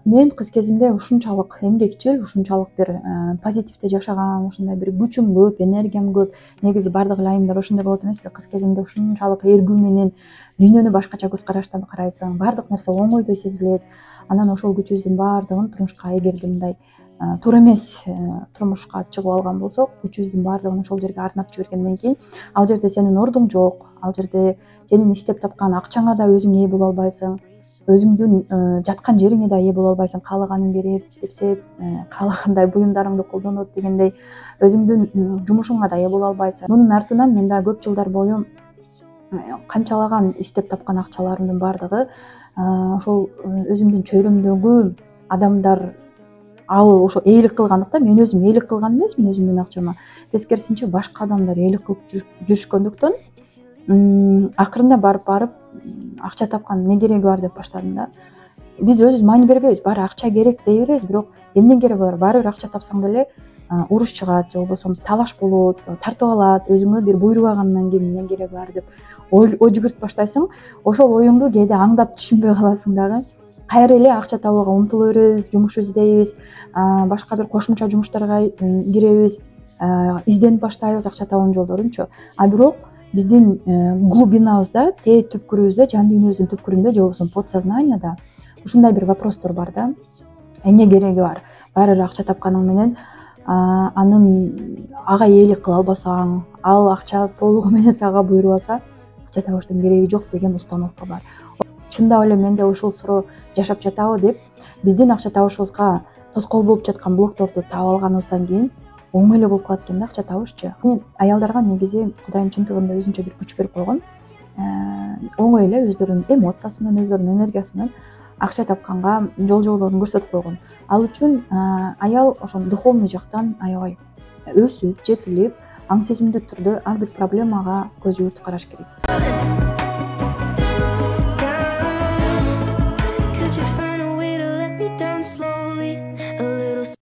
Мен кыз кезимде ушунчалык эмгекчил, ушунчалык бир позитивде жашаган, ушундай бир күчүм көп, энергиям көп. Негизи бардык эле айымдар ошондой болот эмеспи? Кыз кезиңде ушунчалык эргүү менен дүйнөнү башкача көз караштан карайсың, бардык нерсе оңойдой сезилет. Анан ошол күчүбүздүн баардыгын турмушка эгерде мындай туура эмес турмушка чыгып алган болсок, күчүбүздүн баардыгын ошол жерге арнап жибергенден кийин ал жерде сенин ордуң жок, ал жерде сенин иштеп тапкан акчаңа да өзүң ээ боло албайсың, өзүңдүн жаткан жериңе да ээ боло албайсың. Каалаганын берет, депсеп, каалагандай буюмдарыңды колдонот дегендей, өзүңдүн жумушуңа да ээ боло албайсың. Мунун артынан мен да көп жылдар бою канчалаган иштеп тапкан акчаларымдын баардыгы ошол өзүмдүн чөйрөмдөгү адамдар ошо ээлик кылгандыктан мен өзүм ээлик кылган эмесмин өзүмдүн акчама. Тескерисинче башка адамдар ээлик кылып жүрүшкөндүктөн акырында барып акча тапкан эмне кереги бар деп баштадым да. Биз өзүбүз маани бербейбиз, баары акча керек дей беребиз, бирок эмне кереги бар? Баары бир акча тапсаң деле уруш чыгат, же болбосо талаш болот, тартып алат, өзүңө бир буйрук алгандан кийин эмне кереги бар деп ой жүгүртүп баштайсың. Ошол оюңду кээде аңдап түшүнбөй каласың дагы. Кайра эле акча табууга умтула беребиз, жумуш издейбиз, башка бир кошумча жумуштарга киребиз, изденип баштайбыз акча табуунун жолдорунчу. А бирок биздин глубинабызда, түпкүрүбүздө, жан дүйнөбүздүн түпкүрүндө же болбосо подсознанияда ушундай бир вопростор бар да. Эмне кереги бар? Баары бир акча тапканың менен ага ээлик кыла албасаң, ал акча толугу менен сага буйрубаса, акча табыштын кереги жок деген установка бар. Чындап эле менде ушул суроо жашап жатабы деп, биздин акча табышыбызга тоскоол болуп жаткан блокторду таап алганыбыздан кийин оңой эле болуп калат экен да акча табышчы. Аялдарга негизи Кудайым чындыгында өзүнчө бир күч берип койгон. Оңой эле өздөрүнүн эмоциясы менен, өздөрүнүн энергиясы менен акча тапканга жолдорун көрсөтүп койгон. Ал үчүн аял ошол духовный жактан аябай өсүп, жетилип, аң сезимдүү түрдө ар бир проблемага көз жүгүртүп караш керек.